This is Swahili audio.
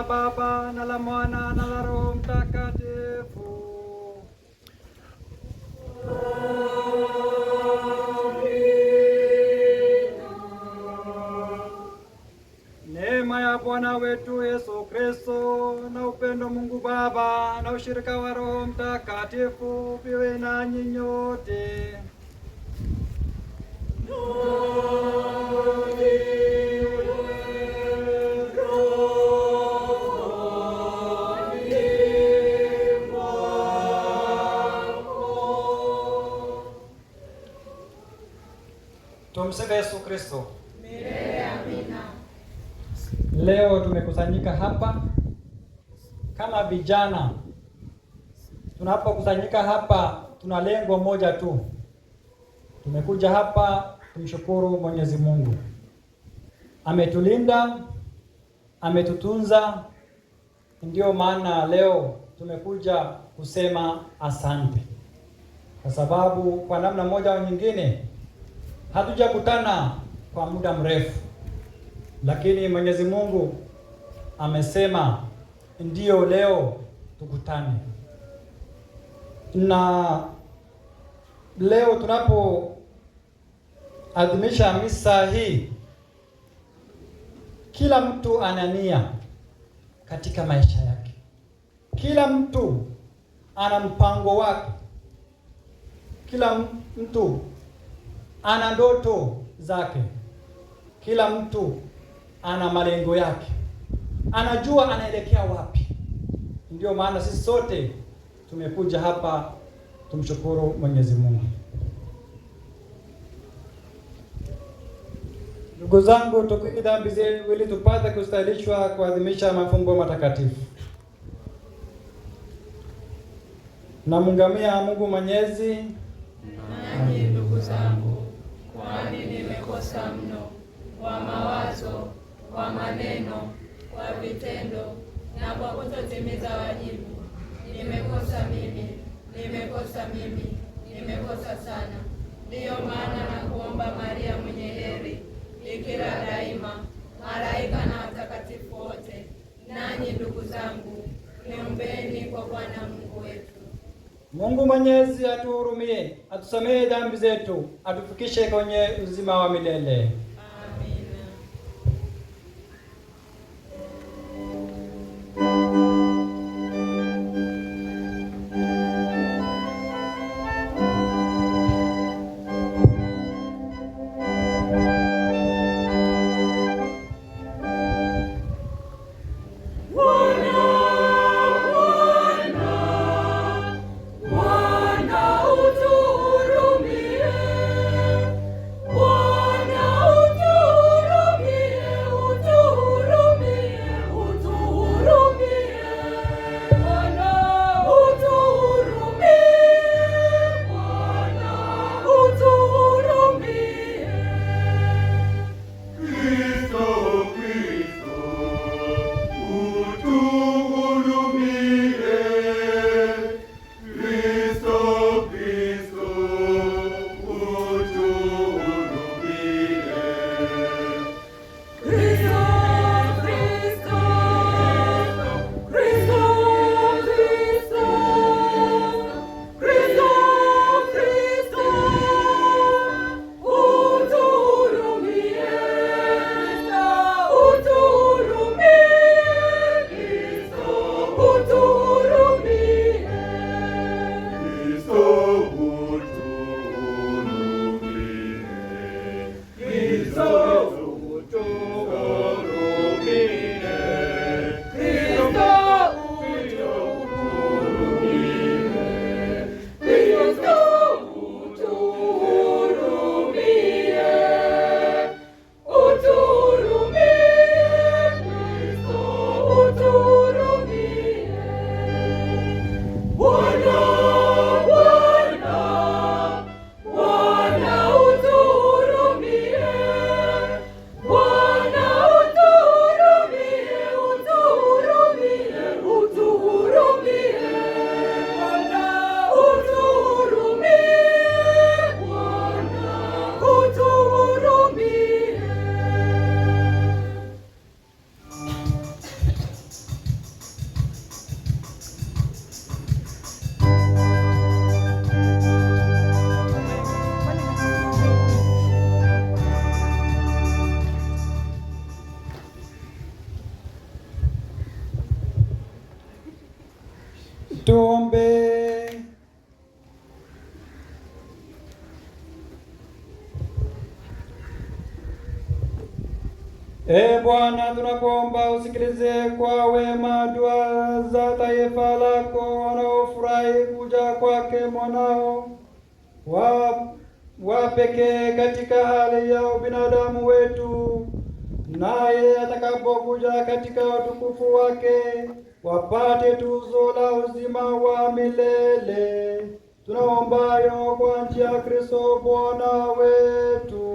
Baba na la Mwana na la Roho Mtakatifu. Neema ya Bwana wetu Yesu Kristo na upendo Mungu Baba na ushirika wa Roho Mtakatifu viwe nanyi nyote. Tumsifu Yesu Kristo. Amina. Leo tumekusanyika hapa kama vijana. Tunapokusanyika hapa tuna lengo moja tu. Tumekuja hapa tumshukuru Mwenyezi Mungu. Ametulinda, ametutunza. Ndio maana leo tumekuja kusema asante. Kwa sababu kwa namna moja au nyingine hatujakutana kwa muda mrefu. Lakini Mwenyezi Mungu amesema ndio leo tukutane. Na leo tunapoadhimisha misa hii, kila mtu ana nia katika maisha yake. Kila mtu ana mpango wake. Kila mtu ana ndoto zake. Kila mtu ana malengo yake. Anajua anaelekea wapi. Ndio maana sisi sote tumekuja hapa tumshukuru Mwenyezi Mungu. Ndugu zangu, tukiri dhambi zetu ili tupate kustahilishwa kuadhimisha mafumbo matakatifu. Namungamia Mungu Mwenyezi. Nanyi ndugu zangu, kwani nimekosa mno kwa mawazo, kwa maneno, kwa vitendo na kwa kutotimiza wajibu. Nimekosa mimi sana. Ndiyo maana nakuomba Maria mwenye heri, bikira daima, malaika na watakatifu wote, nanyi ndugu zangu, niombeni kwa Bwana Mungu wetu. Mungu Mwenyezi atuhurumie, atusamehe dhambi zetu, atufikishe kwenye uzima wa milele. Bwana utuhurumie, Bwana Tuombe. Bwana, tunakuomba usikilize kwa wema dua za taifa lako wanaofurahi kuja kwake mwanao wa pekee katika hali ya ubinadamu wetu, naye atakapokuja katika utukufu wake wapate tuzo la uzima wa milele. Tunaombayo kwa njia ya Kristo Bwana wetu.